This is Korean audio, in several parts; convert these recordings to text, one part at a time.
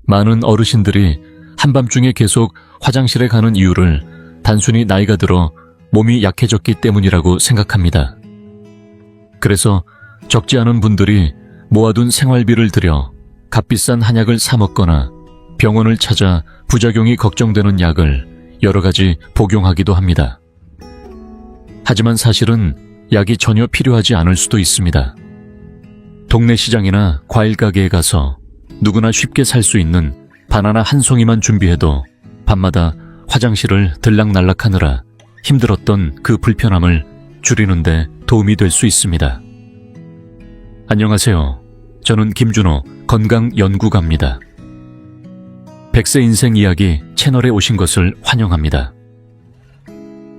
많은 어르신들이 한밤중에 계속 화장실에 가는 이유를 단순히 나이가 들어 몸이 약해졌기 때문이라고 생각합니다. 그래서 적지 않은 분들이 모아둔 생활비를 들여 값비싼 한약을 사 먹거나 병원을 찾아 부작용이 걱정되는 약을 여러 가지 복용하기도 합니다. 하지만 사실은 약이 전혀 필요하지 않을 수도 있습니다. 동네 시장이나 과일 가게에 가서 누구나 쉽게 살 수 있는 바나나 한 송이만 준비해도 밤마다 화장실을 들락날락하느라 힘들었던 그 불편함을 줄이는데 도움이 될 수 있습니다. 안녕하세요. 저는 김준호 건강연구가입니다. 100세 인생 이야기 채널에 오신 것을 환영합니다.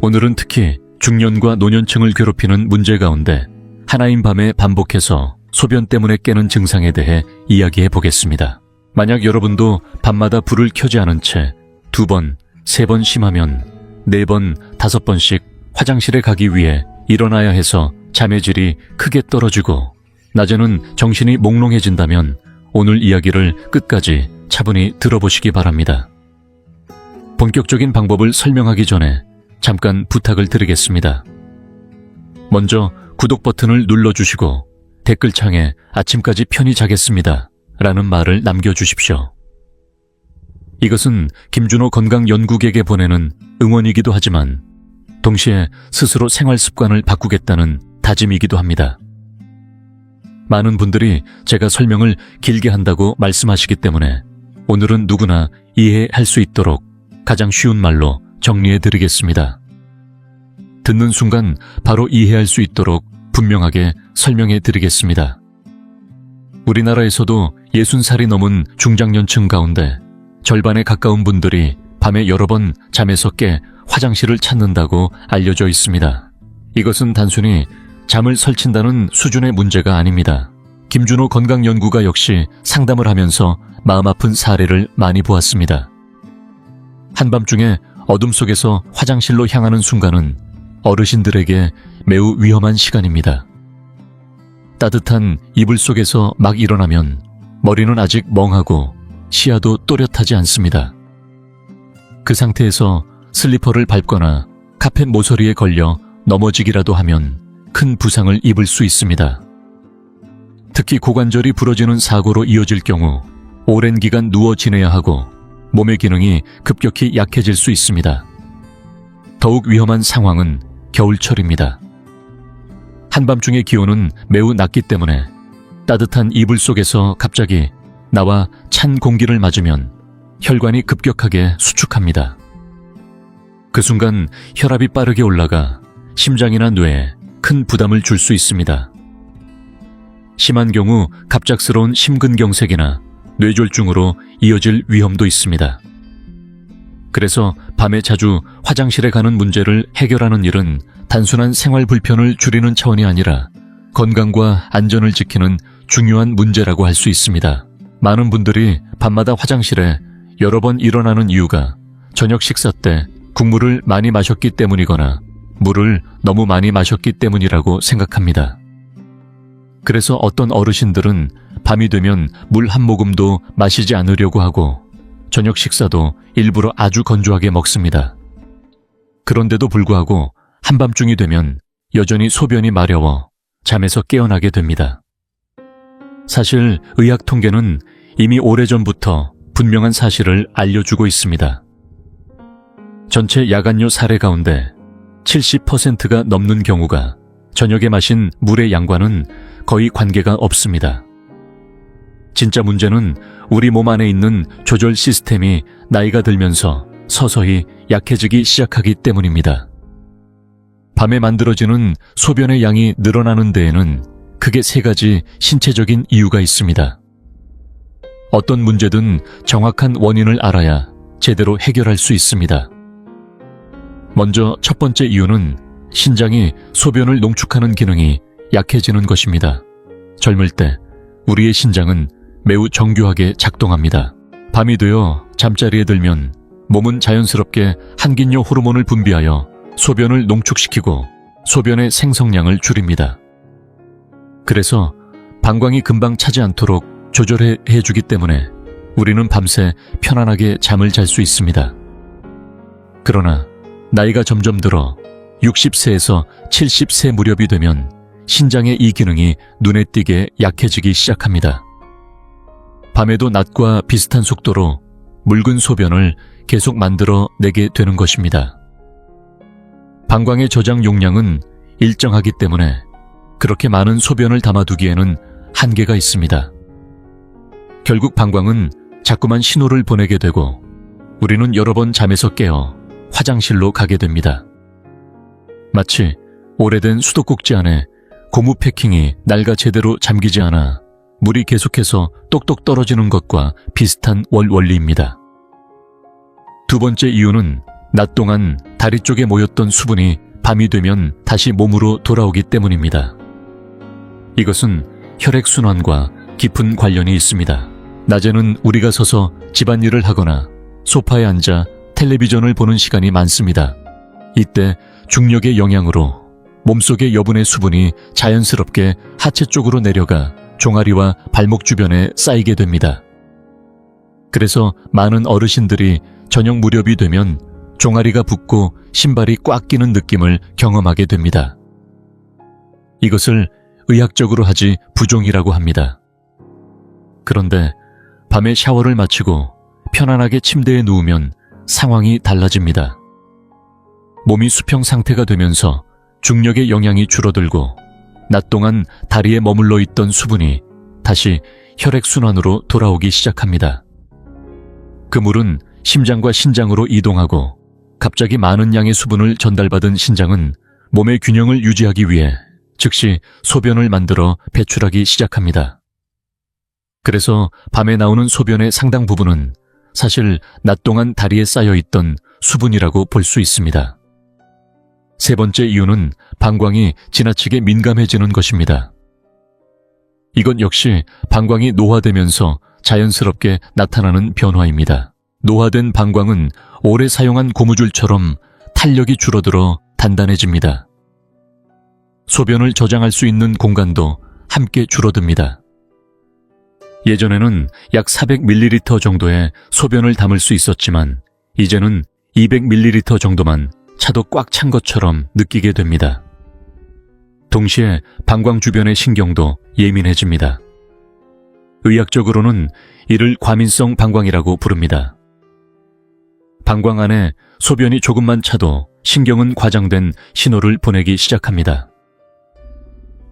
오늘은 특히 중년과 노년층을 괴롭히는 문제 가운데 하나인 밤에 반복해서 소변 때문에 깨는 증상에 대해 이야기해 보겠습니다. 만약 여러분도 밤마다 불을 켜지 않은 채 2번, 3번 심하면 4번, 5번씩 화장실에 가기 위해 일어나야 해서 잠의 질이 크게 떨어지고 낮에는 정신이 몽롱해진다면 오늘 이야기를 끝까지 차분히 들어보시기 바랍니다. 본격적인 방법을 설명하기 전에 잠깐 부탁을 드리겠습니다. 먼저 구독 버튼을 눌러주시고 댓글창에 아침까지 편히 자겠습니다 라는 말을 남겨주십시오. 이것은 김준호 건강연구객에 보내는 응원이기도 하지만 동시에 스스로 생활 습관을 바꾸겠다는 다짐이기도 합니다. 많은 분들이 제가 설명을 길게 한다고 말씀하시기 때문에 오늘은 누구나 이해할 수 있도록 가장 쉬운 말로 정리해 드리겠습니다. 듣는 순간 바로 이해할 수 있도록 분명하게 설명해 드리겠습니다. 우리나라에서도 60살이 넘은 중장년층 가운데 절반에 가까운 분들이 밤에 여러 번 잠에서 깨 화장실을 찾는다고 알려져 있습니다. 이것은 단순히 잠을 설친다는 수준의 문제가 아닙니다. 김준호 건강연구가 역시 상담을 하면서 마음 아픈 사례를 많이 보았습니다. 한밤중에 어둠 속에서 화장실로 향하는 순간은 어르신들에게 매우 위험한 시간입니다. 따뜻한 이불 속에서 막 일어나면 머리는 아직 멍하고 시야도 또렷하지 않습니다. 그 상태에서 슬리퍼를 밟거나 카펫 모서리에 걸려 넘어지기라도 하면 큰 부상을 입을 수 있습니다. 특히 고관절이 부러지는 사고로 이어질 경우 오랜 기간 누워 지내야 하고 몸의 기능이 급격히 약해질 수 있습니다. 더욱 위험한 상황은 겨울철입니다. 한밤중의 기온은 매우 낮기 때문에 따뜻한 이불 속에서 갑자기 나와 찬 공기를 맞으면 혈관이 급격하게 수축합니다. 그 순간 혈압이 빠르게 올라가 심장이나 뇌에 큰 부담을 줄 수 있습니다. 심한 경우 갑작스러운 심근경색이나 뇌졸중으로 이어질 위험도 있습니다. 그래서 밤에 자주 화장실에 가는 문제를 해결하는 일은 단순한 생활 불편을 줄이는 차원이 아니라 건강과 안전을 지키는 중요한 문제라고 할 수 있습니다. 많은 분들이 밤마다 화장실에 여러 번 일어나는 이유가 저녁 식사 때 국물을 많이 마셨기 때문이거나 물을 너무 많이 마셨기 때문이라고 생각합니다. 그래서 어떤 어르신들은 밤이 되면 물 한 모금도 마시지 않으려고 하고 저녁 식사도 일부러 아주 건조하게 먹습니다. 그런데도 불구하고 한밤중이 되면 여전히 소변이 마려워 잠에서 깨어나게 됩니다. 사실 의학 통계는 이미 오래전부터 분명한 사실을 알려주고 있습니다. 전체 야간요 사례 가운데 70%가 넘는 경우가 저녁에 마신 물의 양과는 거의 관계가 없습니다. 진짜 문제는 우리 몸 안에 있는 조절 시스템이 나이가 들면서 서서히 약해지기 시작하기 때문입니다. 밤에 만들어지는 소변의 양이 늘어나는 데에는 크게 3가지 신체적인 이유가 있습니다. 어떤 문제든 정확한 원인을 알아야 제대로 해결할 수 있습니다. 먼저 첫 번째 이유는 신장이 소변을 농축하는 기능이 약해지는 것입니다. 젊을 때 우리의 신장은 매우 정교하게 작동합니다. 밤이 되어 잠자리에 들면 몸은 자연스럽게 항긴뇨 호르몬을 분비하여 소변을 농축시키고 소변의 생성량을 줄입니다. 그래서 방광이 금방 차지 않도록 조절해 주기 때문에 우리는 밤새 편안하게 잠을 잘 수 있습니다. 그러나 나이가 점점 들어 60세에서 70세 무렵이 되면 신장의 이 기능이 눈에 띄게 약해지기 시작합니다. 밤에도 낮과 비슷한 속도로 묽은 소변을 계속 만들어 내게 되는 것입니다. 방광의 저장 용량은 일정하기 때문에 그렇게 많은 소변을 담아두기에는 한계가 있습니다. 결국 방광은 자꾸만 신호를 보내게 되고 우리는 여러 번 잠에서 깨어 화장실로 가게 됩니다. 마치 오래된 수도꼭지 안에 고무 패킹이 낡아 제대로 잠기지 않아 물이 계속해서 똑똑 떨어지는 것과 비슷한 원리입니다. 두 번째 이유는 낮 동안 다리 쪽에 모였던 수분이 밤이 되면 다시 몸으로 돌아오기 때문입니다. 이것은 혈액순환과 깊은 관련이 있습니다. 낮에는 우리가 서서 집안일을 하거나 소파에 앉아 텔레비전을 보는 시간이 많습니다. 이때 중력의 영향으로 몸속의 여분의 수분이 자연스럽게 하체 쪽으로 내려가 종아리와 발목 주변에 쌓이게 됩니다. 그래서 많은 어르신들이 저녁 무렵이 되면 종아리가 붓고 신발이 꽉 끼는 느낌을 경험하게 됩니다. 이것을 의학적으로 하지 부종이라고 합니다. 그런데 밤에 샤워를 마치고 편안하게 침대에 누우면 상황이 달라집니다. 몸이 수평 상태가 되면서 중력의 영향이 줄어들고 낮 동안 다리에 머물러 있던 수분이 다시 혈액순환으로 돌아오기 시작합니다. 그 물은 심장과 신장으로 이동하고 갑자기 많은 양의 수분을 전달받은 신장은 몸의 균형을 유지하기 위해 즉시 소변을 만들어 배출하기 시작합니다. 그래서 밤에 나오는 소변의 상당 부분은 사실 낮 동안 다리에 쌓여있던 수분이라고 볼 수 있습니다. 세 번째 이유는 방광이 지나치게 민감해지는 것입니다. 이건 역시 방광이 노화되면서 자연스럽게 나타나는 변화입니다. 노화된 방광은 오래 사용한 고무줄처럼 탄력이 줄어들어 단단해집니다. 소변을 저장할 수 있는 공간도 함께 줄어듭니다. 예전에는 약 400ml 정도의 소변을 담을 수 있었지만 이제는 200ml 정도만 차도 꽉 찬 것처럼 느끼게 됩니다. 동시에 방광 주변의 신경도 예민해집니다. 의학적으로는 이를 과민성 방광이라고 부릅니다. 방광 안에 소변이 조금만 차도 신경은 과장된 신호를 보내기 시작합니다.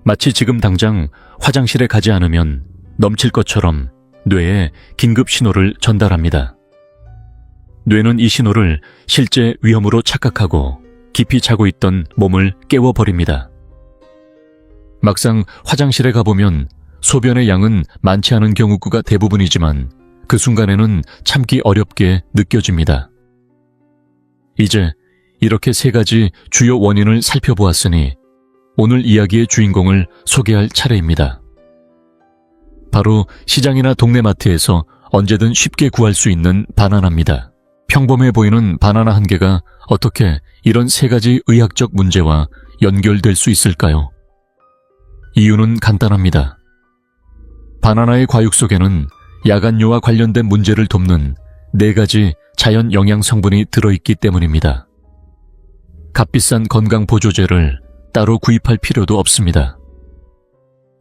마치 지금 당장 화장실에 가지 않으면 넘칠 것처럼 뇌에 긴급 신호를 전달합니다. 뇌는 이 신호를 실제 위험으로 착각하고 깊이 자고 있던 몸을 깨워버립니다. 막상 화장실에 가보면 소변의 양은 많지 않은 경우가 대부분이지만 그 순간에는 참기 어렵게 느껴집니다. 이제 이렇게 세 가지 주요 원인을 살펴보았으니 오늘 이야기의 주인공을 소개할 차례입니다. 바로 시장이나 동네 마트에서 언제든 쉽게 구할 수 있는 바나나입니다. 평범해 보이는 바나나 한 개가 어떻게 이런 세 가지 의학적 문제와 연결될 수 있을까요? 이유는 간단합니다. 바나나의 과육 속에는 야간뇨와 관련된 문제를 돕는 4가지 자연 영양 성분이 들어있기 때문입니다. 값비싼 건강 보조제를 따로 구입할 필요도 없습니다.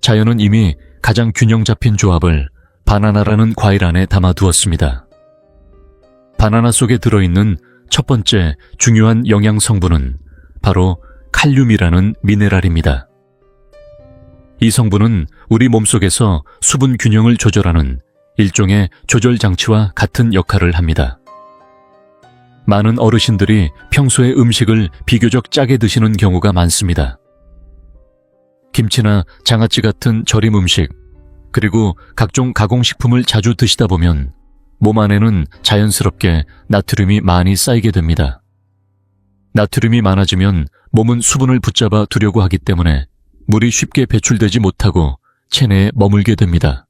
자연은 이미 가장 균형 잡힌 조합을 바나나라는 과일 안에 담아두었습니다. 바나나 속에 들어있는 첫 번째 중요한 영양 성분은 바로 칼륨이라는 미네랄입니다. 이 성분은 우리 몸속에서 수분 균형을 조절하는 일종의 조절 장치와 같은 역할을 합니다. 많은 어르신들이 평소에 음식을 비교적 짜게 드시는 경우가 많습니다. 김치나 장아찌 같은 절임 음식, 그리고 각종 가공식품을 자주 드시다 보면 몸 안에는 자연스럽게 나트륨이 많이 쌓이게 됩니다. 나트륨이 많아지면 몸은 수분을 붙잡아 두려고 하기 때문에 물이 쉽게 배출되지 못하고 체내에 머물게 됩니다.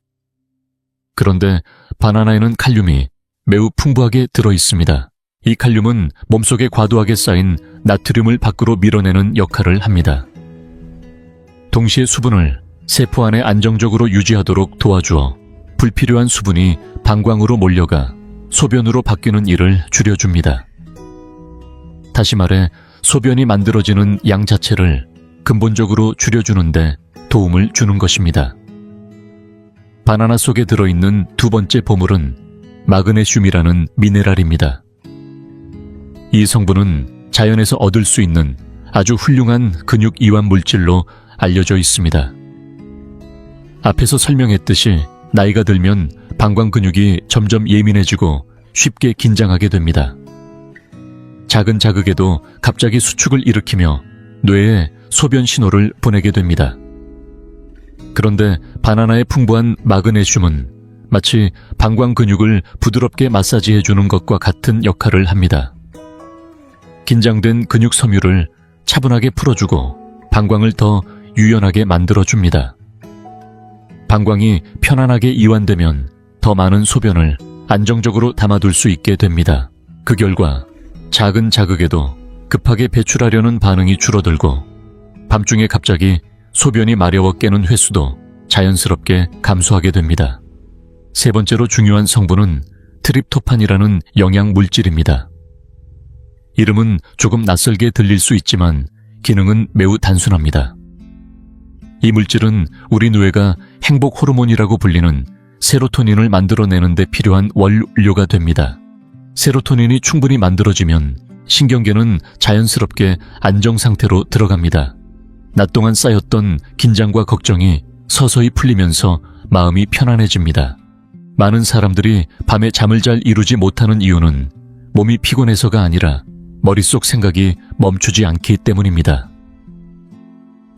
그런데 바나나에는 칼륨이 매우 풍부하게 들어있습니다. 이 칼륨은 몸속에 과도하게 쌓인 나트륨을 밖으로 밀어내는 역할을 합니다. 동시에 수분을 세포 안에 안정적으로 유지하도록 도와주어 불필요한 수분이 방광으로 몰려가 소변으로 바뀌는 일을 줄여줍니다. 다시 말해 소변이 만들어지는 양 자체를 근본적으로 줄여주는데 도움을 주는 것입니다. 바나나 속에 들어있는 두 번째 보물은 마그네슘이라는 미네랄입니다. 이 성분은 자연에서 얻을 수 있는 아주 훌륭한 근육 이완 물질로 알려져 있습니다. 앞에서 설명했듯이 나이가 들면 방광 근육이 점점 예민해지고 쉽게 긴장하게 됩니다. 작은 자극에도 갑자기 수축을 일으키며 뇌에 소변 신호를 보내게 됩니다. 그런데 바나나의 풍부한 마그네슘은 마치 방광 근육을 부드럽게 마사지해주는 것과 같은 역할을 합니다. 긴장된 근육 섬유를 차분하게 풀어주고 방광을 더 유연하게 만들어줍니다. 방광이 편안하게 이완되면 더 많은 소변을 안정적으로 담아둘 수 있게 됩니다. 그 결과 작은 자극에도 급하게 배출하려는 반응이 줄어들고 밤중에 갑자기 소변이 마려워 깨는 횟수도 자연스럽게 감소하게 됩니다. 세 번째로 중요한 성분은 트립토판이라는 영양 물질입니다. 이름은 조금 낯설게 들릴 수 있지만 기능은 매우 단순합니다. 이 물질은 우리 뇌가 행복 호르몬이라고 불리는 세로토닌을 만들어내는 데 필요한 원료가 됩니다. 세로토닌이 충분히 만들어지면 신경계는 자연스럽게 안정 상태로 들어갑니다. 낮 동안 쌓였던 긴장과 걱정이 서서히 풀리면서 마음이 편안해집니다. 많은 사람들이 밤에 잠을 잘 이루지 못하는 이유는 몸이 피곤해서가 아니라 머릿속 생각이 멈추지 않기 때문입니다.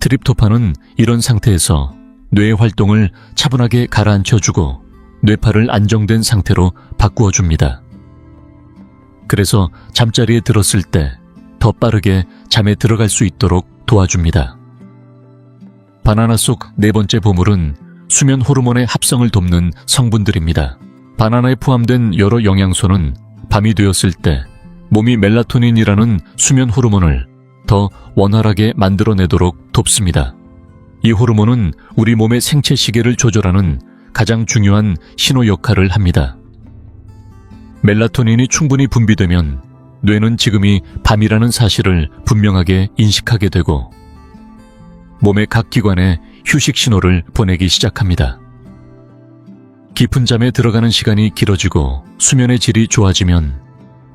트립토판은 이런 상태에서 뇌의 활동을 차분하게 가라앉혀주고 뇌파를 안정된 상태로 바꾸어줍니다. 그래서 잠자리에 들었을 때 더 빠르게 잠에 들어갈 수 있도록 도와줍니다. 바나나 속 네 번째 보물은 수면 호르몬의 합성을 돕는 성분들입니다. 바나나에 포함된 여러 영양소는 밤이 되었을 때 몸이 멜라토닌이라는 수면 호르몬을 더 원활하게 만들어내도록 돕습니다. 이 호르몬은 우리 몸의 생체 시계를 조절하는 가장 중요한 신호 역할을 합니다. 멜라토닌이 충분히 분비되면 뇌는 지금이 밤이라는 사실을 분명하게 인식하게 되고 몸의 각 기관에 휴식 신호를 보내기 시작합니다. 깊은 잠에 들어가는 시간이 길어지고 수면의 질이 좋아지면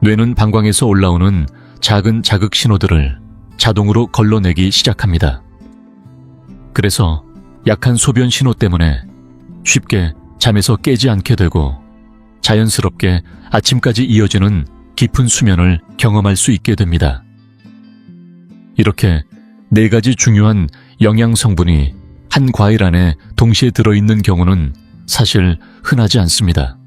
뇌는 방광에서 올라오는 작은 자극 신호들을 자동으로 걸러내기 시작합니다. 그래서 약한 소변 신호 때문에 쉽게 잠에서 깨지 않게 되고 자연스럽게 아침까지 이어지는 깊은 수면을 경험할 수 있게 됩니다. 이렇게 네 가지 중요한 영양 성분이 한 과일 안에 동시에 들어있는 경우는 사실 흔하지 않습니다.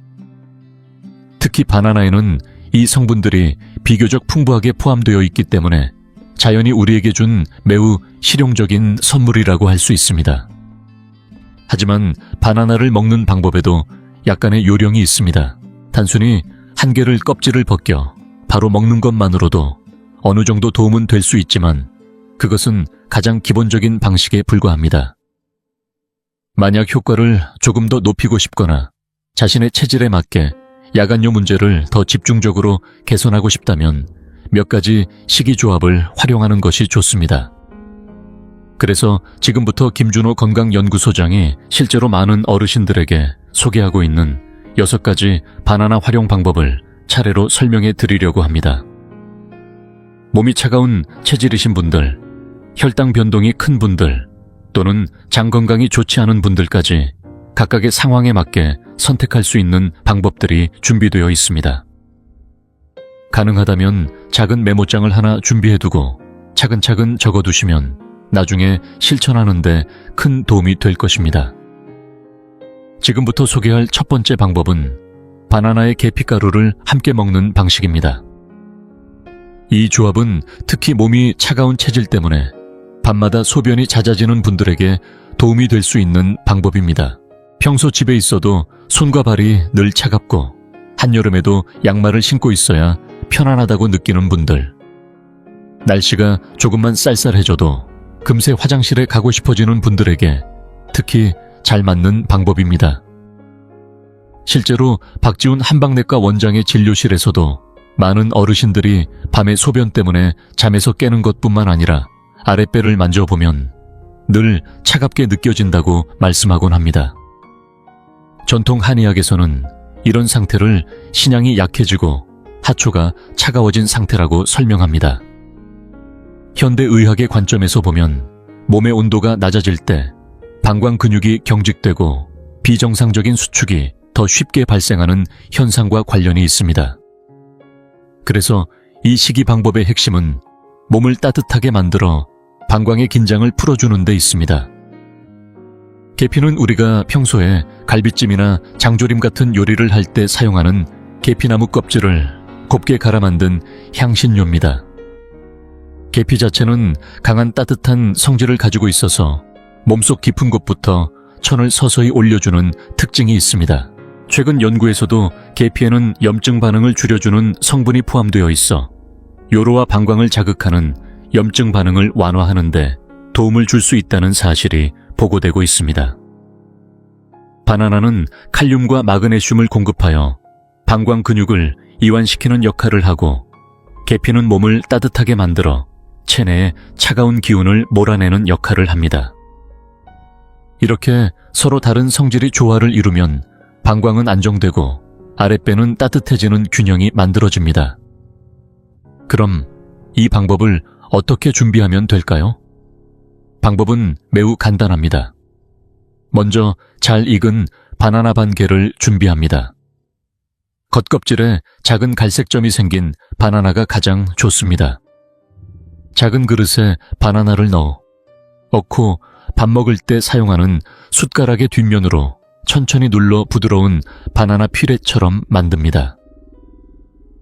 특히 바나나에는 이 성분들이 비교적 풍부하게 포함되어 있기 때문에 자연이 우리에게 준 매우 실용적인 선물이라고 할 수 있습니다. 하지만 바나나를 먹는 방법에도 약간의 요령이 있습니다. 단순히 한 개를 껍질을 벗겨 바로 먹는 것만으로도 어느 정도 도움은 될 수 있지만 그것은 가장 기본적인 방식에 불과합니다. 만약 효과를 조금 더 높이고 싶거나 자신의 체질에 맞게 야간요 문제를 더 집중적으로 개선하고 싶다면 몇 가지 식이조합을 활용하는 것이 좋습니다. 그래서 지금부터 김준호 건강연구소장이 실제로 많은 어르신들에게 소개하고 있는 6가지 바나나 활용 방법을 차례로 설명해 드리려고 합니다. 몸이 차가운 체질이신 분들, 혈당 변동이 큰 분들, 또는 장 건강이 좋지 않은 분들까지 각각의 상황에 맞게 선택할 수 있는 방법들이 준비되어 있습니다. 가능하다면 작은 메모장을 하나 준비해두고 차근차근 적어두시면 나중에 실천하는 데 큰 도움이 될 것입니다. 지금부터 소개할 첫 번째 방법은 바나나의 계피가루를 함께 먹는 방식입니다. 이 조합은 특히 몸이 차가운 체질 때문에 밤마다 소변이 잦아지는 분들에게 도움이 될 수 있는 방법입니다. 평소 집에 있어도 손과 발이 늘 차갑고 한여름에도 양말을 신고 있어야 편안하다고 느끼는 분들, 날씨가 조금만 쌀쌀해져도 금세 화장실에 가고 싶어지는 분들에게 특히 잘 맞는 방법입니다. 실제로 박지훈 한방내과 원장의 진료실에서도 많은 어르신들이 밤에 소변 때문에 잠에서 깨는 것뿐만 아니라 아랫배를 만져보면 늘 차갑게 느껴진다고 말씀하곤 합니다. 전통 한의학에서는 이런 상태를 신양이 약해지고 하초가 차가워진 상태라고 설명합니다. 현대의학의 관점에서 보면 몸의 온도가 낮아질 때 방광 근육이 경직되고 비정상적인 수축이 더 쉽게 발생하는 현상과 관련이 있습니다. 그래서 이 식이 방법의 핵심은 몸을 따뜻하게 만들어 방광의 긴장을 풀어주는 데 있습니다. 계피는 우리가 평소에 갈비찜이나 장조림 같은 요리를 할 때 사용하는 계피나무 껍질을 곱게 갈아 만든 향신료입니다. 계피 자체는 강한 따뜻한 성질을 가지고 있어서 몸속 깊은 곳부터 천을 서서히 올려주는 특징이 있습니다. 최근 연구에서도 계피에는 염증 반응을 줄여주는 성분이 포함되어 있어 요로와 방광을 자극하는 염증 반응을 완화하는 데 도움을 줄 수 있다는 사실이 보고되고 있습니다. 바나나는 칼륨과 마그네슘을 공급하여 방광 근육을 이완시키는 역할을 하고, 계피는 몸을 따뜻하게 만들어 체내의 차가운 기운을 몰아내는 역할을 합니다. 이렇게 서로 다른 성질이 조화를 이루면 방광은 안정되고 아랫배는 따뜻해지는 균형이 만들어집니다. 그럼 이 방법을 어떻게 준비하면 될까요? 방법은 매우 간단합니다. 먼저 잘 익은 바나나 반 개를 준비합니다. 겉껍질에 작은 갈색점이 생긴 바나나가 가장 좋습니다. 작은 그릇에 바나나를 넣고 밥 먹을 때 사용하는 숟가락의 뒷면으로 천천히 눌러 부드러운 바나나 퓨레처럼 만듭니다.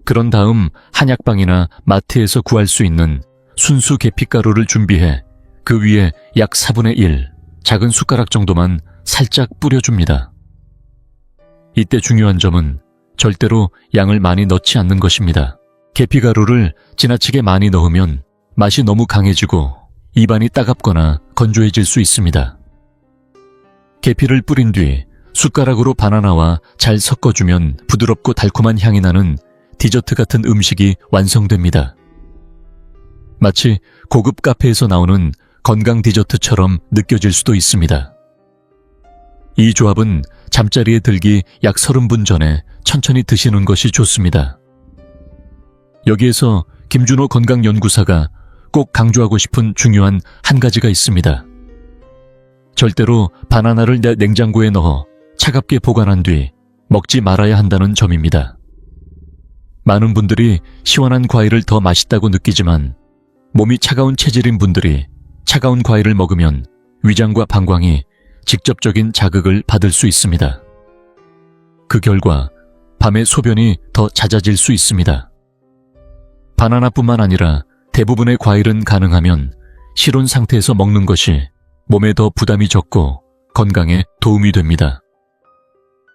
그런 다음 한약방이나 마트에서 구할 수 있는 순수 계피가루를 준비해 그 위에 약 4분의 1, 작은 숟가락 정도만 살짝 뿌려줍니다. 이때 중요한 점은 절대로 양을 많이 넣지 않는 것입니다. 계피가루를 지나치게 많이 넣으면 맛이 너무 강해지고 입안이 따갑거나 건조해질 수 있습니다. 계피를 뿌린 뒤 숟가락으로 바나나와 잘 섞어주면 부드럽고 달콤한 향이 나는 디저트 같은 음식이 완성됩니다. 마치 고급 카페에서 나오는 건강 디저트처럼 느껴질 수도 있습니다. 이 조합은 잠자리에 들기 약 30분 전에 천천히 드시는 것이 좋습니다. 여기에서 김준호 건강연구사가 꼭 강조하고 싶은 중요한 한 가지가 있습니다. 절대로 바나나를 냉장고에 넣어 차갑게 보관한 뒤 먹지 말아야 한다는 점입니다. 많은 분들이 시원한 과일을 더 맛있다고 느끼지만 몸이 차가운 체질인 분들이 차가운 과일을 먹으면 위장과 방광이 직접적인 자극을 받을 수 있습니다. 그 결과 밤에 소변이 더 잦아질 수 있습니다. 바나나뿐만 아니라 대부분의 과일은 가능하면 실온 상태에서 먹는 것이 몸에 더 부담이 적고 건강에 도움이 됩니다.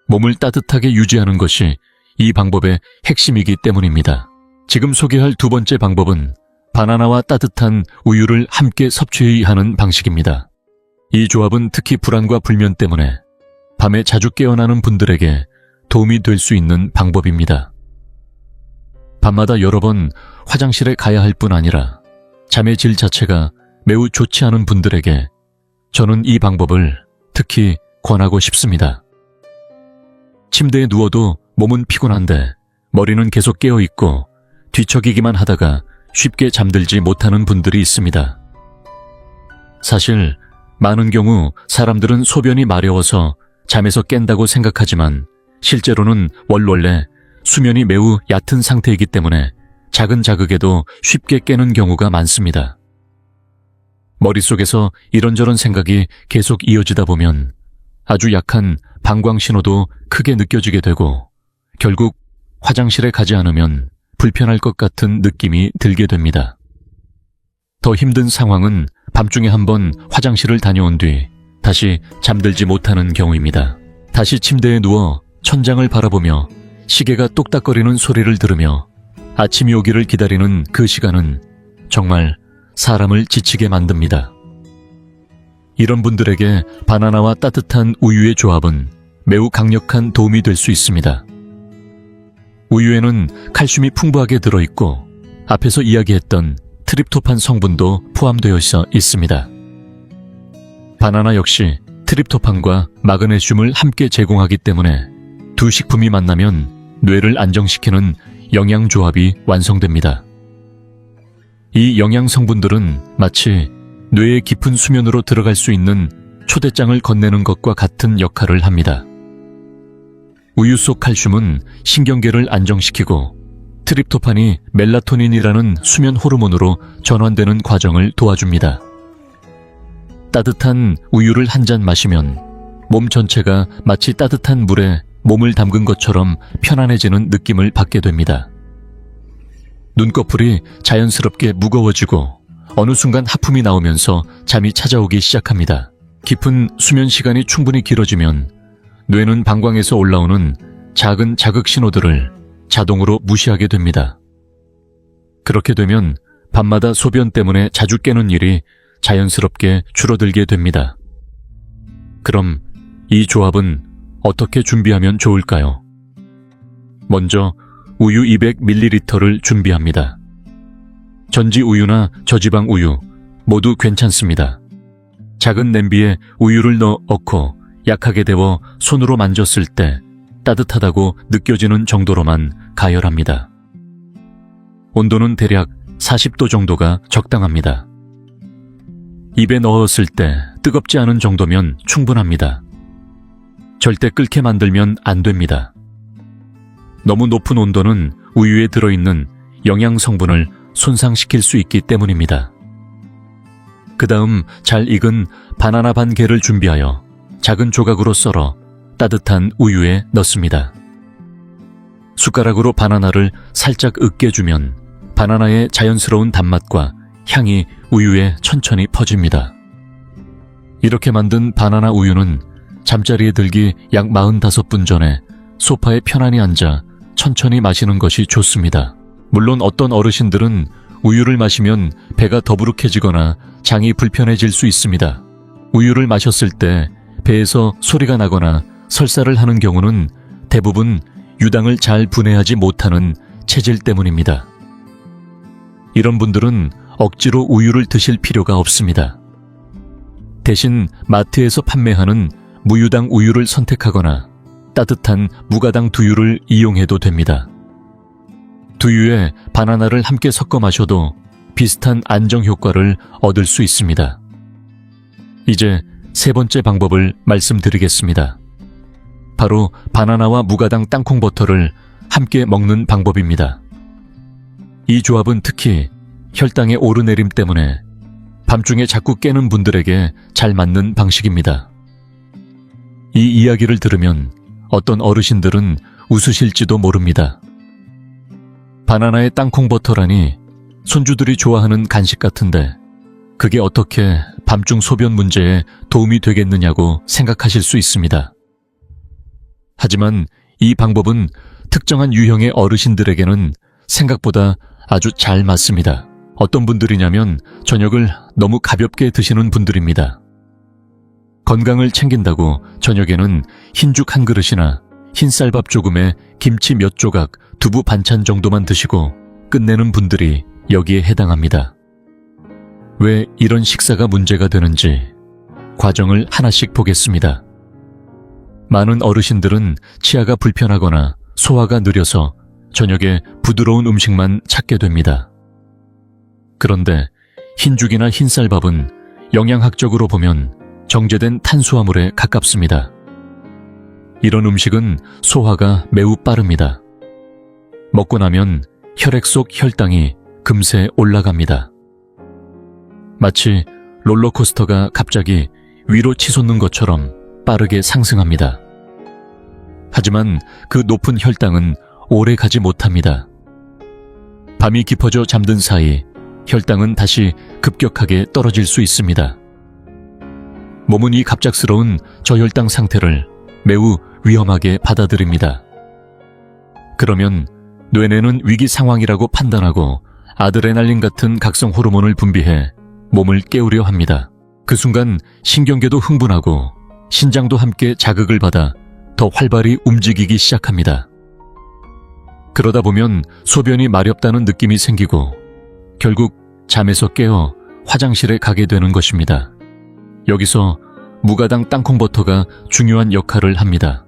몸을 따뜻하게 유지하는 것이 이 방법의 핵심이기 때문입니다. 지금 소개할 두 번째 방법은 바나나와 따뜻한 우유를 함께 섭취해야 하는 방식입니다. 이 조합은 특히 불안과 불면 때문에 밤에 자주 깨어나는 분들에게 도움이 될 수 있는 방법입니다. 밤마다 여러 번 화장실에 가야 할 뿐 아니라 잠의 질 자체가 매우 좋지 않은 분들에게 저는 이 방법을 특히 권하고 싶습니다. 침대에 누워도 몸은 피곤한데 머리는 계속 깨어있고 뒤척이기만 하다가 쉽게 잠들지 못하는 분들이 있습니다. 사실 많은 경우 사람들은 소변이 마려워서 잠에서 깬다고 생각하지만 실제로는 원래 수면이 매우 얕은 상태이기 때문에 작은 자극에도 쉽게 깨는 경우가 많습니다. 머릿속에서 이런저런 생각이 계속 이어지다 보면 아주 약한 방광 신호도 크게 느껴지게 되고 결국 화장실에 가지 않으면 불편할 것 같은 느낌이 들게 됩니다. 더 힘든 상황은 밤중에 한번 화장실을 다녀온 뒤 다시 잠들지 못하는 경우입니다. 다시 침대에 누워 천장을 바라보며 시계가 똑딱거리는 소리를 들으며 아침이 오기를 기다리는 그 시간은 정말 사람을 지치게 만듭니다. 이런 분들에게 바나나와 따뜻한 우유의 조합은 매우 강력한 도움이 될 수 있습니다. 우유에는 칼슘이 풍부하게 들어있고 앞에서 이야기했던 트립토판 성분도 포함되어 있습니다. 바나나 역시 트립토판과 마그네슘을 함께 제공하기 때문에 두 식품이 만나면 뇌를 안정시키는 영양조합이 완성됩니다. 이 영양 성분들은 마치 뇌의 깊은 수면으로 들어갈 수 있는 초대장을 건네는 것과 같은 역할을 합니다. 우유 속 칼슘은 신경계를 안정시키고 트립토판이 멜라토닌이라는 수면 호르몬으로 전환되는 과정을 도와줍니다. 따뜻한 우유를 한 잔 마시면 몸 전체가 마치 따뜻한 물에 몸을 담근 것처럼 편안해지는 느낌을 받게 됩니다. 눈꺼풀이 자연스럽게 무거워지고 어느 순간 하품이 나오면서 잠이 찾아오기 시작합니다. 깊은 수면 시간이 충분히 길어지면 뇌는 방광에서 올라오는 작은 자극 신호들을 자동으로 무시하게 됩니다. 그렇게 되면 밤마다 소변 때문에 자주 깨는 일이 자연스럽게 줄어들게 됩니다. 그럼 이 조합은 어떻게 준비하면 좋을까요? 먼저 우유 200ml를 준비합니다. 전지 우유나 저지방 우유 모두 괜찮습니다. 작은 냄비에 우유를 넣고 약하게 데워 손으로 만졌을 때 따뜻하다고 느껴지는 정도로만 가열합니다. 온도는 대략 40도 정도가 적당합니다. 입에 넣었을 때 뜨겁지 않은 정도면 충분합니다. 절대 끓게 만들면 안 됩니다. 너무 높은 온도는 우유에 들어있는 영양 성분을 손상시킬 수 있기 때문입니다. 그 다음 잘 익은 바나나 반 개를 준비하여 작은 조각으로 썰어 따뜻한 우유에 넣습니다. 숟가락으로 바나나를 살짝 으깨주면 바나나의 자연스러운 단맛과 향이 우유에 천천히 퍼집니다. 이렇게 만든 바나나 우유는 잠자리에 들기 약 45분 전에 소파에 편안히 앉아 천천히 마시는 것이 좋습니다. 물론 어떤 어르신들은 우유를 마시면 배가 더부룩해지거나 장이 불편해질 수 있습니다. 우유를 마셨을 때 배에서 소리가 나거나 설사를 하는 경우는 대부분 유당을 잘 분해하지 못하는 체질 때문입니다. 이런 분들은 억지로 우유를 드실 필요가 없습니다. 대신 마트에서 판매하는 무유당 우유를 선택하거나 따뜻한 무가당 두유를 이용해도 됩니다. 두유에 바나나를 함께 섞어 마셔도 비슷한 안정 효과를 얻을 수 있습니다. 이제 세 번째 방법을 말씀드리겠습니다. 바로 바나나와 무가당 땅콩버터를 함께 먹는 방법입니다. 이 조합은 특히 혈당의 오르내림 때문에 밤중에 자꾸 깨는 분들에게 잘 맞는 방식입니다. 이 이야기를 들으면 어떤 어르신들은 웃으실지도 모릅니다. 바나나의 땅콩버터라니 손주들이 좋아하는 간식 같은데 그게 어떻게 밤중 소변 문제에 도움이 되겠느냐고 생각하실 수 있습니다. 하지만 이 방법은 특정한 유형의 어르신들에게는 생각보다 아주 잘 맞습니다. 어떤 분들이냐면 저녁을 너무 가볍게 드시는 분들입니다. 건강을 챙긴다고 저녁에는 흰죽 한 그릇이나 흰쌀밥 조금에 김치 몇 조각, 두부 반찬 정도만 드시고 끝내는 분들이 여기에 해당합니다. 왜 이런 식사가 문제가 되는지 과정을 하나씩 보겠습니다. 많은 어르신들은 치아가 불편하거나 소화가 느려서 저녁에 부드러운 음식만 찾게 됩니다. 그런데 흰죽이나 흰쌀밥은 영양학적으로 보면 정제된 탄수화물에 가깝습니다. 이런 음식은 소화가 매우 빠릅니다. 먹고 나면 혈액 속 혈당이 금세 올라갑니다. 마치 롤러코스터가 갑자기 위로 치솟는 것처럼 빠르게 상승합니다. 하지만 그 높은 혈당은 오래 가지 못합니다. 밤이 깊어져 잠든 사이 혈당은 다시 급격하게 떨어질 수 있습니다. 몸은 이 갑작스러운 저혈당 상태를 매우 위험하게 받아들입니다. 그러면 뇌내는 위기 상황이라고 판단하고 아드레날린 같은 각성 호르몬을 분비해 몸을 깨우려 합니다. 그 순간 신경계도 흥분하고 신장도 함께 자극을 받아 더 활발히 움직이기 시작합니다. 그러다 보면 소변이 마렵다는 느낌이 생기고 결국 잠에서 깨어 화장실에 가게 되는 것입니다. 여기서 무가당 땅콩버터가 중요한 역할을 합니다.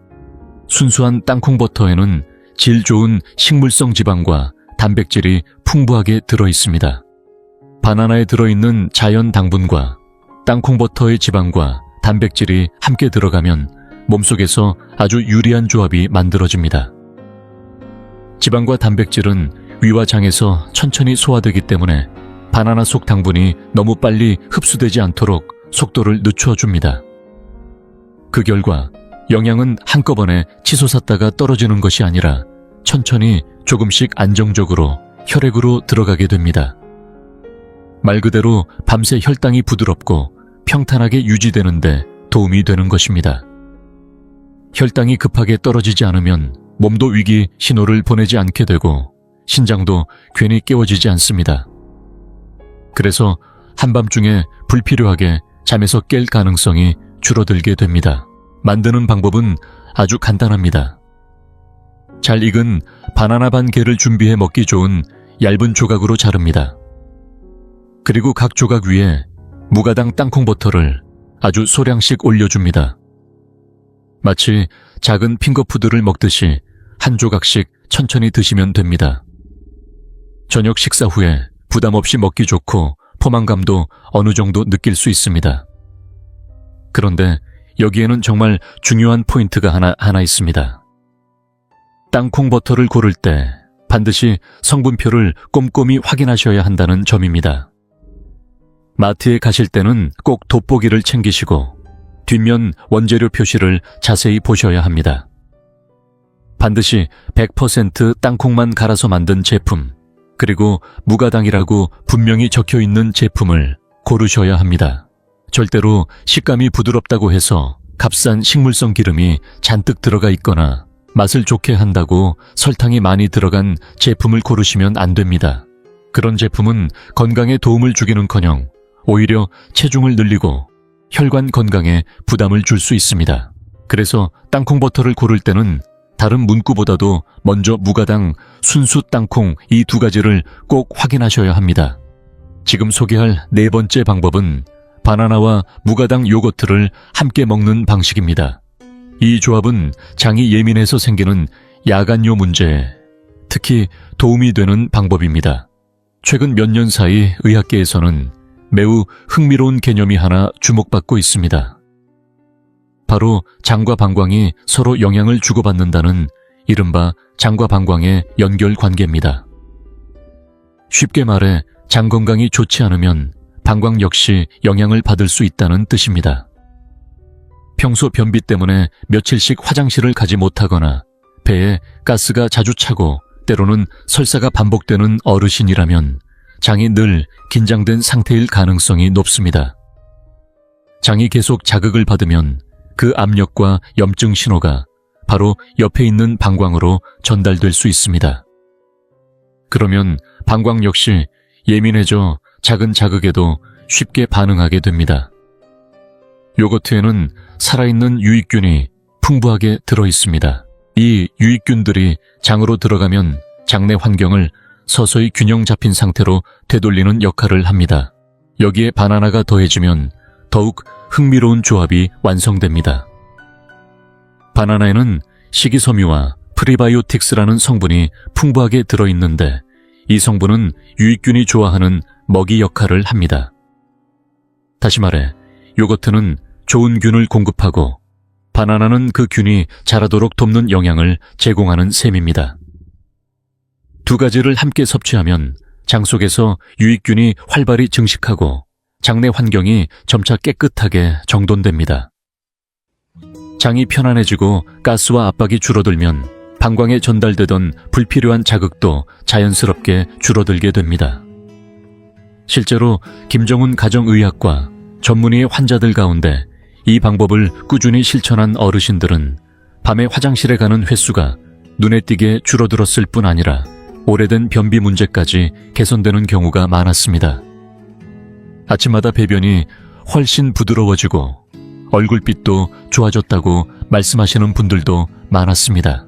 순수한 땅콩버터에는 질 좋은 식물성 지방과 단백질이 풍부하게 들어있습니다. 바나나에 들어있는 자연 당분과 땅콩버터의 지방과 단백질이 함께 들어가면 몸속에서 아주 유리한 조합이 만들어집니다. 지방과 단백질은 위와 장에서 천천히 소화되기 때문에 바나나 속 당분이 너무 빨리 흡수되지 않도록 속도를 늦춰줍니다. 그 결과 영양은 한꺼번에 치솟았다가 떨어지는 것이 아니라 천천히 조금씩 안정적으로 혈액으로 들어가게 됩니다. 말 그대로 밤새 혈당이 부드럽고 평탄하게 유지되는데 도움이 되는 것입니다. 혈당이 급하게 떨어지지 않으면 몸도 위기 신호를 보내지 않게 되고 신장도 괜히 깨워지지 않습니다. 그래서 한밤중에 불필요하게 잠에서 깰 가능성이 줄어들게 됩니다. 만드는 방법은 아주 간단합니다. 잘 익은 바나나 반 개를 준비해 먹기 좋은 얇은 조각으로 자릅니다. 그리고 각 조각 위에 무가당 땅콩버터를 아주 소량씩 올려줍니다. 마치 작은 핑거푸드를 먹듯이 한 조각씩 천천히 드시면 됩니다. 저녁 식사 후에 부담 없이 먹기 좋고 포만감도 어느 정도 느낄 수 있습니다. 그런데 여기에는 정말 중요한 포인트가 하나 있습니다. 땅콩버터를 고를 때 반드시 성분표를 꼼꼼히 확인하셔야 한다는 점입니다. 마트에 가실 때는 꼭 돋보기를 챙기시고 뒷면 원재료 표시를 자세히 보셔야 합니다. 반드시 100% 땅콩만 갈아서 만든 제품, 그리고 무가당이라고 분명히 적혀있는 제품을 고르셔야 합니다. 절대로 식감이 부드럽다고 해서 값싼 식물성 기름이 잔뜩 들어가 있거나 맛을 좋게 한다고 설탕이 많이 들어간 제품을 고르시면 안 됩니다. 그런 제품은 건강에 도움을 주기는커녕 오히려 체중을 늘리고 혈관 건강에 부담을 줄 수 있습니다. 그래서 땅콩버터를 고를 때는 다른 문구보다도 먼저 무가당, 순수 땅콩 이 두 가지를 꼭 확인하셔야 합니다. 지금 소개할 네 번째 방법은 바나나와 무가당 요거트를 함께 먹는 방식입니다. 이 조합은 장이 예민해서 생기는 야간요 문제에 특히 도움이 되는 방법입니다. 최근 몇 년 사이 의학계에서는 매우 흥미로운 개념이 하나 주목받고 있습니다. 바로 장과 방광이 서로 영향을 주고받는다는 이른바 장과 방광의 연결 관계입니다. 쉽게 말해 장 건강이 좋지 않으면 방광 역시 영향을 받을 수 있다는 뜻입니다. 평소 변비 때문에 며칠씩 화장실을 가지 못하거나 배에 가스가 자주 차고 때로는 설사가 반복되는 어르신이라면 장이 늘 긴장된 상태일 가능성이 높습니다. 장이 계속 자극을 받으면 그 압력과 염증 신호가 바로 옆에 있는 방광으로 전달될 수 있습니다. 그러면 방광 역시 예민해져 작은 자극에도 쉽게 반응하게 됩니다. 요거트에는 살아있는 유익균이 풍부하게 들어있습니다. 이 유익균들이 장으로 들어가면 장내 환경을 서서히 균형 잡힌 상태로 되돌리는 역할을 합니다. 여기에 바나나가 더해지면 더욱 흥미로운 조합이 완성됩니다. 바나나에는 식이섬유와 프리바이오틱스라는 성분이 풍부하게 들어있는데 이 성분은 유익균이 좋아하는 먹이 역할을 합니다. 다시 말해 요거트는 좋은 균을 공급하고 바나나는 그 균이 자라도록 돕는 영양을 제공하는 셈입니다. 두 가지를 함께 섭취하면 장 속에서 유익균이 활발히 증식하고 장내 환경이 점차 깨끗하게 정돈됩니다. 장이 편안해지고 가스와 압박이 줄어들면 방광에 전달되던 불필요한 자극도 자연스럽게 줄어들게 됩니다. 실제로 김정훈 가정의학과 전문의의 환자들 가운데 이 방법을 꾸준히 실천한 어르신들은 밤에 화장실에 가는 횟수가 눈에 띄게 줄어들었을 뿐 아니라 오래된 변비 문제까지 개선되는 경우가 많았습니다. 아침마다 배변이 훨씬 부드러워지고 얼굴빛도 좋아졌다고 말씀하시는 분들도 많았습니다.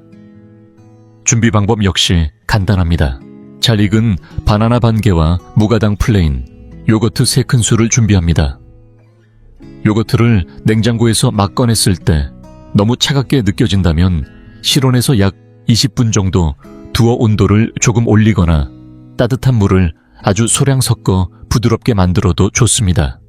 준비 방법 역시 간단합니다. 잘 익은 바나나 반 개와 무가당 플레인, 요거트 3큰술을 준비합니다. 요거트를 냉장고에서 막 꺼냈을 때 너무 차갑게 느껴진다면 실온에서 약 20분 정도 두어 온도를 조금 올리거나 따뜻한 물을 아주 소량 섞어 부드럽게 만들어도 좋습니다.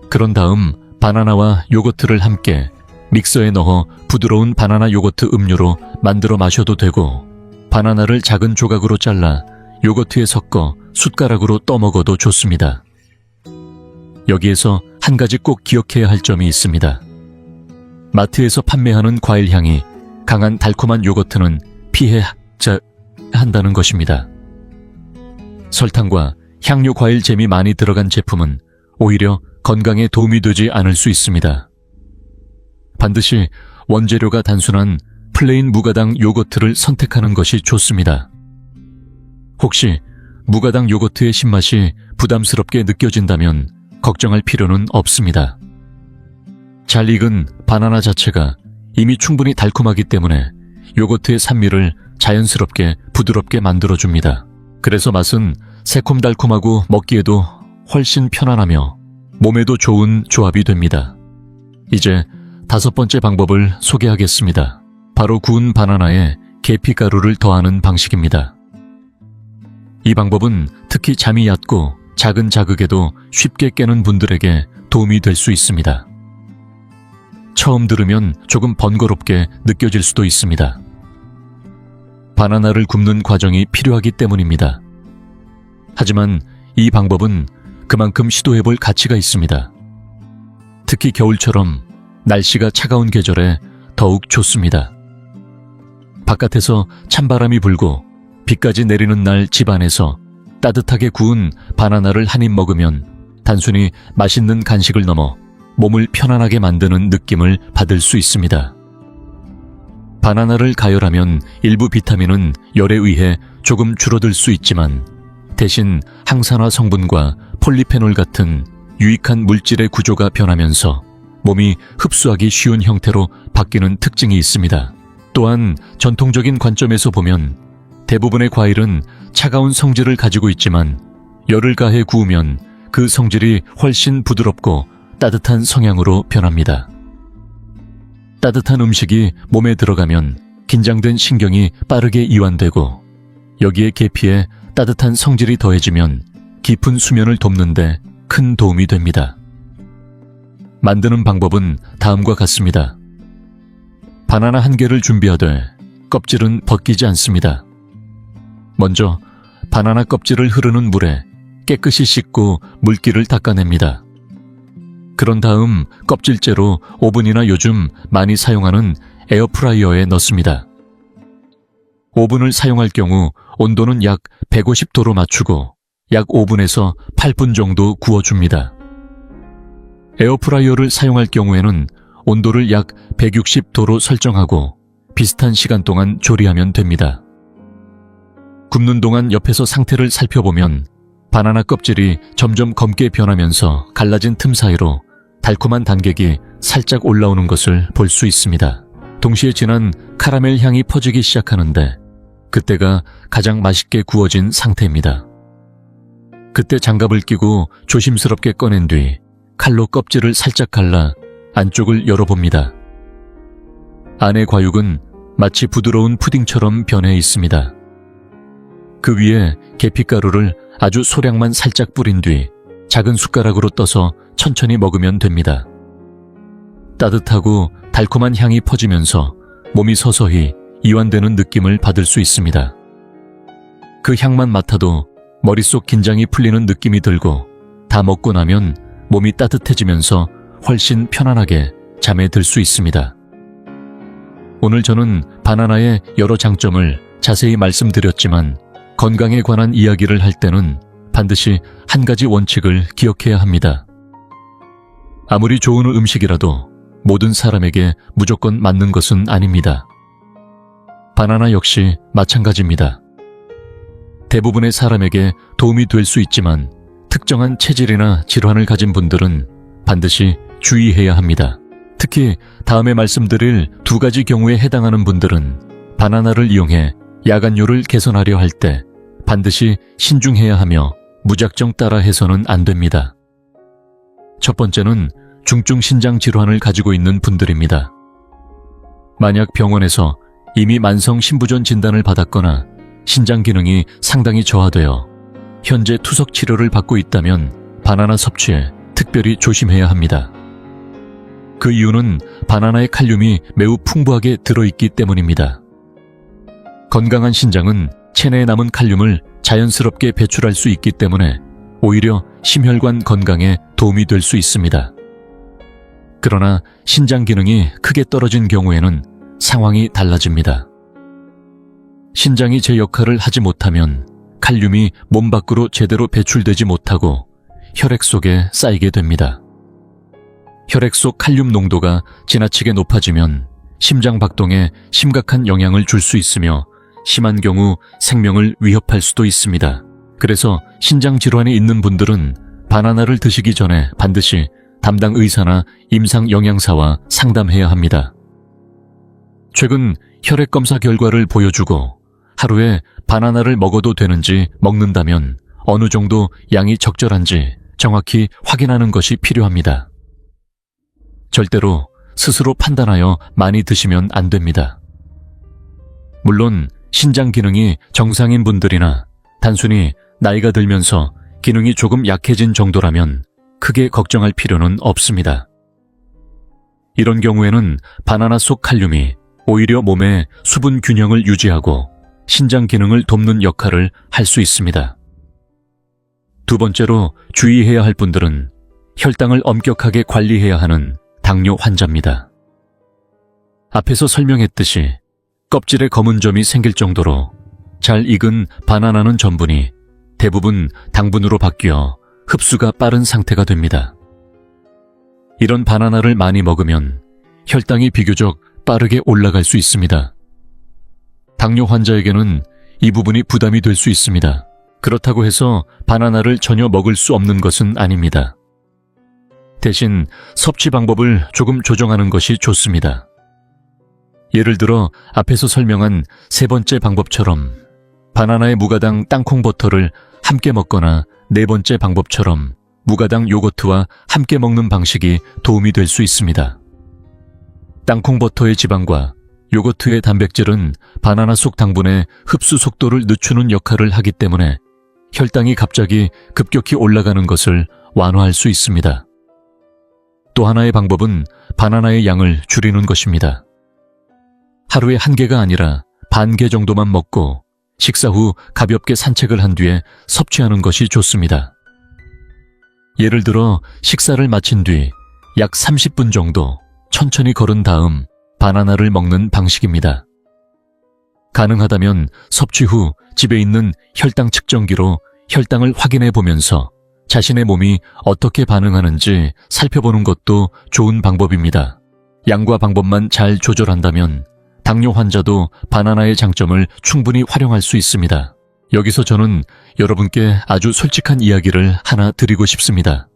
그런 다음 바나나와 요거트를 함께 믹서에 넣어 부드러운 바나나 요거트 음료로 만들어 마셔도 되고, 바나나를 작은 조각으로 잘라 요거트에 섞어 숟가락으로 떠먹어도 좋습니다. 여기에서 한 가지 꼭 기억해야 할 점이 있습니다. 마트에서 판매하는 과일 향이 강한 달콤한 요거트는 피해야 한다는 것입니다. 설탕과 향료 과일 잼이 많이 들어간 제품은 오히려 건강에 도움이 되지 않을 수 있습니다. 반드시 원재료가 단순한 플레인 무가당 요거트를 선택하는 것이 좋습니다. 혹시 무가당 요거트의 신맛이 부담스럽게 느껴진다면 걱정할 필요는 없습니다. 잘 익은 바나나 자체가 이미 충분히 달콤하기 때문에 요거트의 산미를 자연스럽게 부드럽게 만들어줍니다. 그래서 맛은 새콤달콤하고 먹기에도 훨씬 편안하며 몸에도 좋은 조합이 됩니다. 이제 5번째 방법을 소개하겠습니다. 바로 구운 바나나에 계피가루를 더하는 방식입니다. 이 방법은 특히 잠이 얕고 작은 자극에도 쉽게 깨는 분들에게 도움이 될 수 있습니다. 처음 들으면 조금 번거롭게 느껴질 수도 있습니다. 바나나를 굽는 과정이 필요하기 때문입니다. 하지만 이 방법은 그만큼 시도해볼 가치가 있습니다. 특히 겨울처럼 날씨가 차가운 계절에 더욱 좋습니다. 바깥에서 찬바람이 불고 비까지 내리는 날 집안에서 따뜻하게 구운 바나나를 한 입 먹으면 단순히 맛있는 간식을 넘어 몸을 편안하게 만드는 느낌을 받을 수 있습니다. 바나나를 가열하면 일부 비타민은 열에 의해 조금 줄어들 수 있지만 대신 항산화 성분과 폴리페놀 같은 유익한 물질의 구조가 변하면서 몸이 흡수하기 쉬운 형태로 바뀌는 특징이 있습니다. 또한 전통적인 관점에서 보면 대부분의 과일은 차가운 성질을 가지고 있지만 열을 가해 구우면 그 성질이 훨씬 부드럽고 따뜻한 성향으로 변합니다. 따뜻한 음식이 몸에 들어가면 긴장된 신경이 빠르게 이완되고 여기에 계피에 따뜻한 성질이 더해지면 깊은 수면을 돕는 데 큰 도움이 됩니다. 만드는 방법은 다음과 같습니다. 바나나 1개를 준비하되 껍질은 벗기지 않습니다. 먼저 바나나 껍질을 흐르는 물에 깨끗이 씻고 물기를 닦아냅니다. 그런 다음 껍질째로 오븐이나 요즘 많이 사용하는 에어프라이어에 넣습니다. 오븐을 사용할 경우 온도는 약 150도로 맞추고 약 5분에서 8분 정도 구워줍니다. 에어프라이어를 사용할 경우에는 온도를 약 160도로 설정하고 비슷한 시간 동안 조리하면 됩니다. 굽는 동안 옆에서 상태를 살펴보면 바나나 껍질이 점점 검게 변하면서 갈라진 틈 사이로 달콤한 단객이 살짝 올라오는 것을 볼 수 있습니다. 동시에 진한 카라멜 향이 퍼지기 시작하는데 그때가 가장 맛있게 구워진 상태입니다. 그때 장갑을 끼고 조심스럽게 꺼낸 뒤 칼로 껍질을 살짝 갈라 안쪽을 열어봅니다. 안의 과육은 마치 부드러운 푸딩처럼 변해 있습니다. 그 위에 계피가루를 아주 소량만 살짝 뿌린 뒤 작은 숟가락으로 떠서 천천히 먹으면 됩니다. 따뜻하고 달콤한 향이 퍼지면서 몸이 서서히 이완되는 느낌을 받을 수 있습니다. 그 향만 맡아도 머릿속 긴장이 풀리는 느낌이 들고 다 먹고 나면 몸이 따뜻해지면서 훨씬 편안하게 잠에 들 수 있습니다. 오늘 저는 바나나의 여러 장점을 자세히 말씀드렸지만 건강에 관한 이야기를 할 때는 반드시 한 가지 원칙을 기억해야 합니다. 아무리 좋은 음식이라도 모든 사람에게 무조건 맞는 것은 아닙니다. 바나나 역시 마찬가지입니다. 대부분의 사람에게 도움이 될 수 있지만 특정한 체질이나 질환을 가진 분들은 반드시 주의해야 합니다. 특히 다음에 말씀드릴 두 가지 경우에 해당하는 분들은 바나나를 이용해 야간뇨를 개선하려 할 때 반드시 신중해야 하며 무작정 따라 해서는 안 됩니다. 첫 번째는 중증 신장 질환을 가지고 있는 분들입니다. 만약 병원에서 이미 만성 신부전 진단을 받았거나 신장 기능이 상당히 저하되어 현재 투석 치료를 받고 있다면 바나나 섭취에 특별히 조심해야 합니다. 그 이유는 바나나의 칼륨이 매우 풍부하게 들어있기 때문입니다. 건강한 신장은 체내에 남은 칼륨을 자연스럽게 배출할 수 있기 때문에 오히려 심혈관 건강에 도움이 될 수 있습니다. 그러나 신장 기능이 크게 떨어진 경우에는 상황이 달라집니다. 신장이 제 역할을 하지 못하면 칼륨이 몸 밖으로 제대로 배출되지 못하고 혈액 속에 쌓이게 됩니다. 혈액 속 칼륨 농도가 지나치게 높아지면 심장 박동에 심각한 영향을 줄 수 있으며 심한 경우 생명을 위협할 수도 있습니다. 그래서 신장 질환이 있는 분들은 바나나를 드시기 전에 반드시 담당 의사나 임상 영양사와 상담해야 합니다. 최근 혈액 검사 결과를 보여주고 하루에 바나나를 먹어도 되는지 먹는다면 어느 정도 양이 적절한지 정확히 확인하는 것이 필요합니다. 절대로 스스로 판단하여 많이 드시면 안 됩니다. 물론 신장 기능이 정상인 분들이나 단순히 나이가 들면서 기능이 조금 약해진 정도라면 크게 걱정할 필요는 없습니다. 이런 경우에는 바나나 속 칼륨이 오히려 몸의 수분 균형을 유지하고 신장 기능을 돕는 역할을 할 수 있습니다. 두 번째로 주의해야 할 분들은 혈당을 엄격하게 관리해야 하는 당뇨 환자입니다. 앞에서 설명했듯이 껍질에 검은 점이 생길 정도로 잘 익은 바나나는 전분이 대부분 당분으로 바뀌어 흡수가 빠른 상태가 됩니다. 이런 바나나를 많이 먹으면 혈당이 비교적 빠르게 올라갈 수 있습니다. 당뇨 환자에게는 이 부분이 부담이 될 수 있습니다. 그렇다고 해서 바나나를 전혀 먹을 수 없는 것은 아닙니다. 대신 섭취 방법을 조금 조정하는 것이 좋습니다. 예를 들어 앞에서 설명한 세 번째 방법처럼 바나나의 무가당 땅콩 버터를 함께 먹거나 네 번째 방법처럼 무가당 요거트와 함께 먹는 방식이 도움이 될 수 있습니다. 땅콩 버터의 지방과 요거트의 단백질은 바나나 속 당분의 흡수 속도를 늦추는 역할을 하기 때문에 혈당이 갑자기 급격히 올라가는 것을 완화할 수 있습니다. 또 하나의 방법은 바나나의 양을 줄이는 것입니다. 하루에 한 개가 아니라 반 개 정도만 먹고 식사 후 가볍게 산책을 한 뒤에 섭취하는 것이 좋습니다. 예를 들어 식사를 마친 뒤 약 30분 정도 천천히 걸은 다음 바나나를 먹는 방식입니다. 가능하다면 섭취 후 집에 있는 혈당 측정기로 혈당을 확인해 보면서 자신의 몸이 어떻게 반응하는지 살펴보는 것도 좋은 방법입니다. 양과 방법만 잘 조절한다면 당뇨 환자도 바나나의 장점을 충분히 활용할 수 있습니다. 여기서 저는 여러분께 아주 솔직한 이야기를 하나 드리고 싶습니다.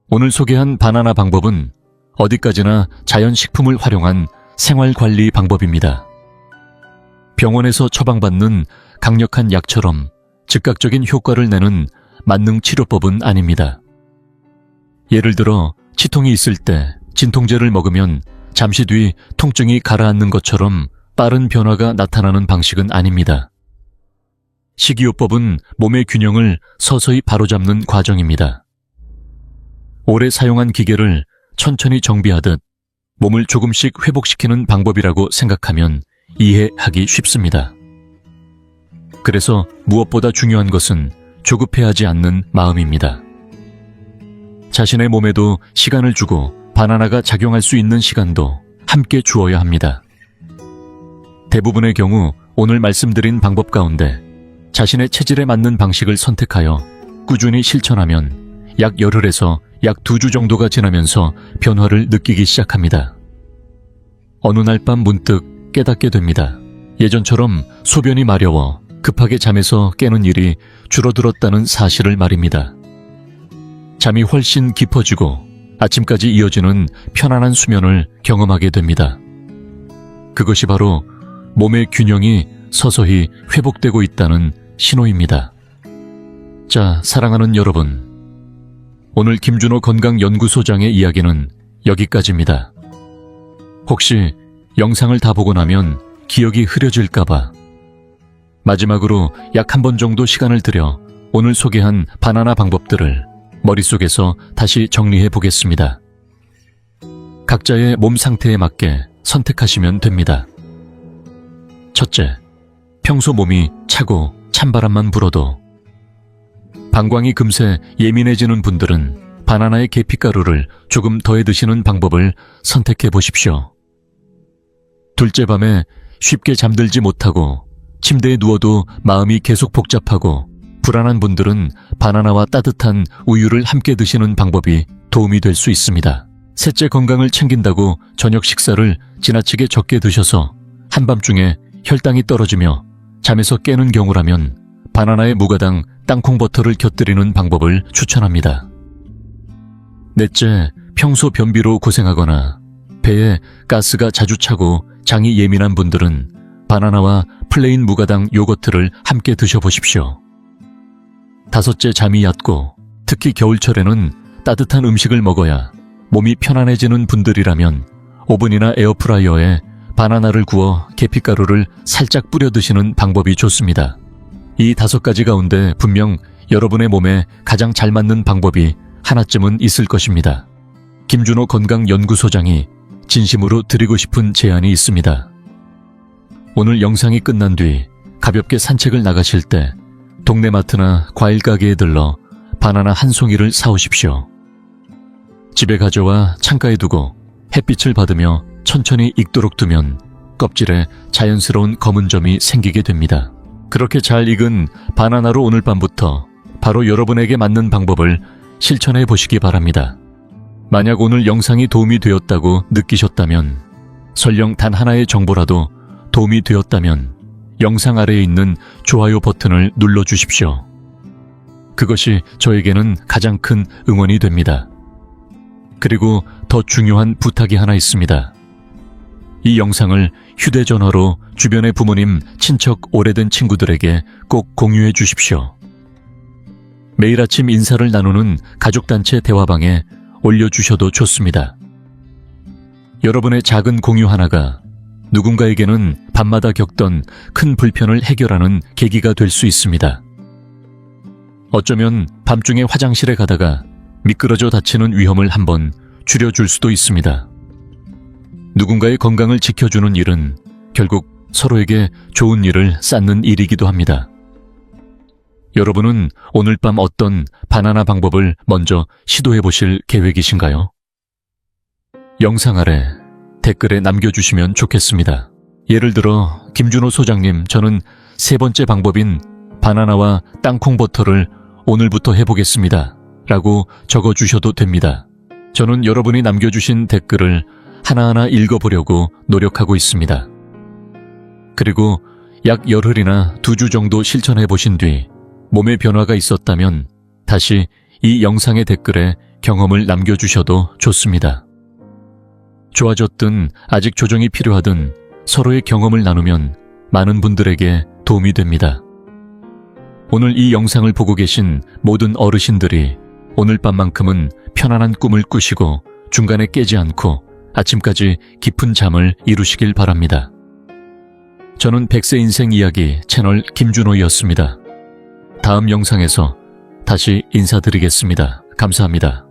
오늘 소개한 바나나 방법은 어디까지나 자연식품을 활용한 생활관리 방법입니다. 병원에서 처방받는 강력한 약처럼 즉각적인 효과를 내는 만능 치료법은 아닙니다. 예를 들어 치통이 있을 때 진통제를 먹으면 잠시 뒤 통증이 가라앉는 것처럼 빠른 변화가 나타나는 방식은 아닙니다. 식이요법은 몸의 균형을 서서히 바로잡는 과정입니다. 오래 사용한 기계를 천천히 정비하듯 몸을 조금씩 회복시키는 방법이라고 생각하면 이해하기 쉽습니다. 그래서 무엇보다 중요한 것은 조급해하지 않는 마음입니다. 자신의 몸에도 시간을 주고 바나나가 작용할 수 있는 시간도 함께 주어야 합니다. 대부분의 경우 오늘 말씀드린 방법 가운데 자신의 체질에 맞는 방식을 선택하여 꾸준히 실천하면 약 열흘에서 약 2주 정도가 지나면서 변화를 느끼기 시작합니다. 어느 날 밤 문득 깨닫게 됩니다. 예전처럼 소변이 마려워 급하게 잠에서 깨는 일이 줄어들었다는 사실을 말입니다. 잠이 훨씬 깊어지고 아침까지 이어지는 편안한 수면을 경험하게 됩니다. 그것이 바로 몸의 균형이 서서히 회복되고 있다는 신호입니다. 자, 사랑하는 여러분. 오늘 김준호 건강연구소장의 이야기는 여기까지입니다. 혹시 영상을 다 보고 나면 기억이 흐려질까봐 마지막으로 약 한 번 정도 시간을 들여 오늘 소개한 바나나 방법들을 머릿속에서 다시 정리해 보겠습니다. 각자의 몸 상태에 맞게 선택하시면 됩니다. 첫째, 평소 몸이 차고 찬바람만 불어도 방광이 금세 예민해지는 분들은 바나나의 계피가루를 조금 더해 드시는 방법을 선택해 보십시오. 둘째, 밤에 쉽게 잠들지 못하고 침대에 누워도 마음이 계속 복잡하고 불안한 분들은 바나나와 따뜻한 우유를 함께 드시는 방법이 도움이 될 수 있습니다. 셋째, 건강을 챙긴다고 저녁 식사를 지나치게 적게 드셔서 한밤중에 혈당이 떨어지며 잠에서 깨는 경우라면 바나나에 무가당 땅콩버터를 곁들이는 방법을 추천합니다. 넷째, 평소 변비로 고생하거나 배에 가스가 자주 차고 장이 예민한 분들은 바나나와 플레인 무가당 요거트를 함께 드셔보십시오. 다섯째, 잠이 얕고 특히 겨울철에는 따뜻한 음식을 먹어야 몸이 편안해지는 분들이라면 오븐이나 에어프라이어에 바나나를 구워 계피가루를 살짝 뿌려 드시는 방법이 좋습니다. 이 5가지 가운데 분명 여러분의 몸에 가장 잘 맞는 방법이 하나쯤은 있을 것입니다. 김준호 건강연구소장이 진심으로 드리고 싶은 제안이 있습니다. 오늘 영상이 끝난 뒤 가볍게 산책을 나가실 때 동네 마트나 과일 가게에 들러 바나나 한 송이를 사오십시오. 집에 가져와 창가에 두고 햇빛을 받으며 천천히 익도록 두면 껍질에 자연스러운 검은 점이 생기게 됩니다. 그렇게 잘 익은 바나나로 오늘 밤부터 바로 여러분에게 맞는 방법을 실천해 보시기 바랍니다. 만약 오늘 영상이 도움이 되었다고 느끼셨다면, 설령 단 하나의 정보라도 도움이 되었다면 영상 아래에 있는 좋아요 버튼을 눌러주십시오. 그것이 저에게는 가장 큰 응원이 됩니다. 그리고 더 중요한 부탁이 하나 있습니다. 이 영상을 휴대전화로 주변의 부모님, 친척, 오래된 친구들에게 꼭 공유해 주십시오. 매일 아침 인사를 나누는 가족단체 대화방에 올려주셔도 좋습니다. 여러분의 작은 공유 하나가 누군가에게는 밤마다 겪던 큰 불편을 해결하는 계기가 될 수 있습니다. 어쩌면 밤중에 화장실에 가다가 미끄러져 다치는 위험을 한번 줄여줄 수도 있습니다. 누군가의 건강을 지켜주는 일은 결국 서로에게 좋은 일을 쌓는 일이기도 합니다. 여러분은 오늘 밤 어떤 바나나 방법을 먼저 시도해 보실 계획이신가요? 영상 아래 댓글에 남겨주시면 좋겠습니다. 예를 들어 김준호 소장님, 저는 3번째 방법인 바나나와 땅콩버터를 오늘부터 해보겠습니다 라고 적어주셔도 됩니다. 저는 여러분이 남겨주신 댓글을 하나하나 읽어보려고 노력하고 있습니다. 그리고 약 열흘이나 2주 정도 실천해 보신 뒤 몸에 변화가 있었다면 다시 이 영상의 댓글에 경험을 남겨주셔도 좋습니다. 좋아졌든 아직 조정이 필요하든 서로의 경험을 나누면 많은 분들에게 도움이 됩니다. 오늘 이 영상을 보고 계신 모든 어르신들이 오늘 밤만큼은 편안한 꿈을 꾸시고 중간에 깨지 않고 아침까지 깊은 잠을 이루시길 바랍니다. 저는 100세 인생 이야기 채널 김준호였습니다. 다음 영상에서 다시 인사드리겠습니다. 감사합니다.